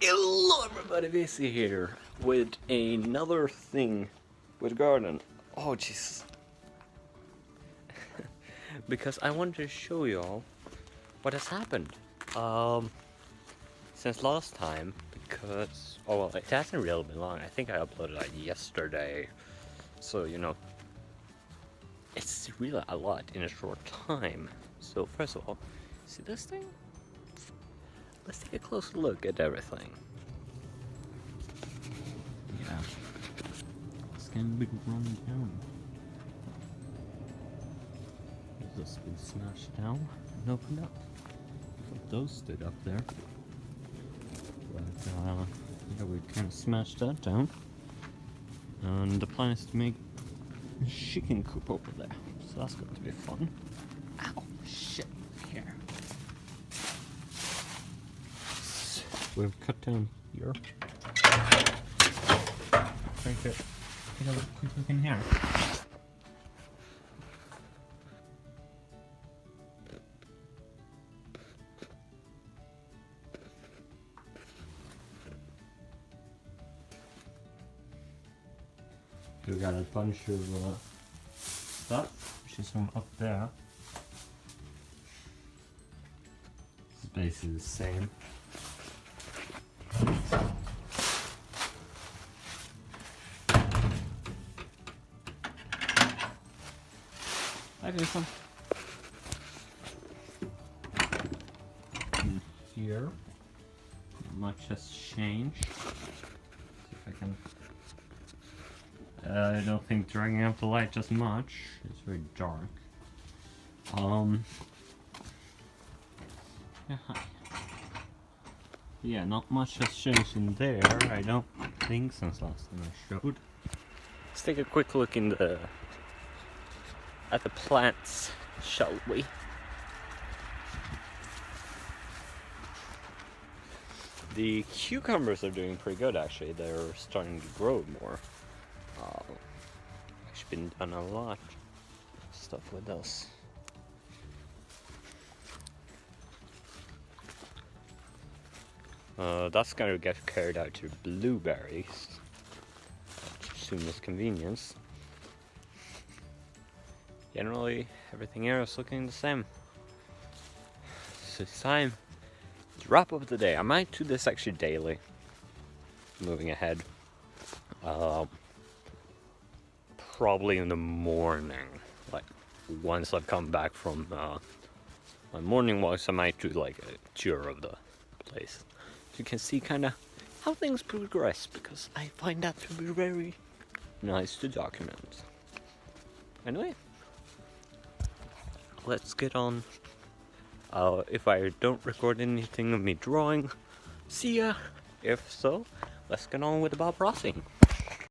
Hello everybody, Vasey here with another thing with garden. Oh jeez. Because I wanted to show y'all what has happened since last time, because well, it hasn't really been long. I think I uploaded like yesterday, so you know it's really a lot in a short time. So first of all, see this thing? Let's take a closer look at everything. Yeah, it's kind of big run down. This been smashed down and opened up. Those stood up there, but yeah, we kind of smashed that down. And the plan is to make a chicken coop over there, so that's going to be fun. Ow, shit, here. We've cut down here. Take a quick look in here. We got a bunch of stuff, which is from up there. It's basically the same. I do some. And here, not much has changed. See if I can. I don't think dragging out the light as much. It's very dark. Yeah, hi. Yeah, not much has changed in there. I don't think since last time I showed. Let's take a quick look in at the plants, shall we? The cucumbers are doing pretty good actually. They're starting to grow more. Actually been done a lot of stuff with those. That's gonna get carried out to blueberries as soon as convenience. Generally, everything here is looking the same. So it's time to wrap up the day. I might do this actually daily, moving ahead. Probably in the morning, like once I've come back from my morning walks, I might do like a tour of the place. So you can see kind of how things progress, because I find that to be very nice to document. Anyway, let's get on. If I don't record anything of me drawing, see ya. If so, let's get on with the Bob Rossing.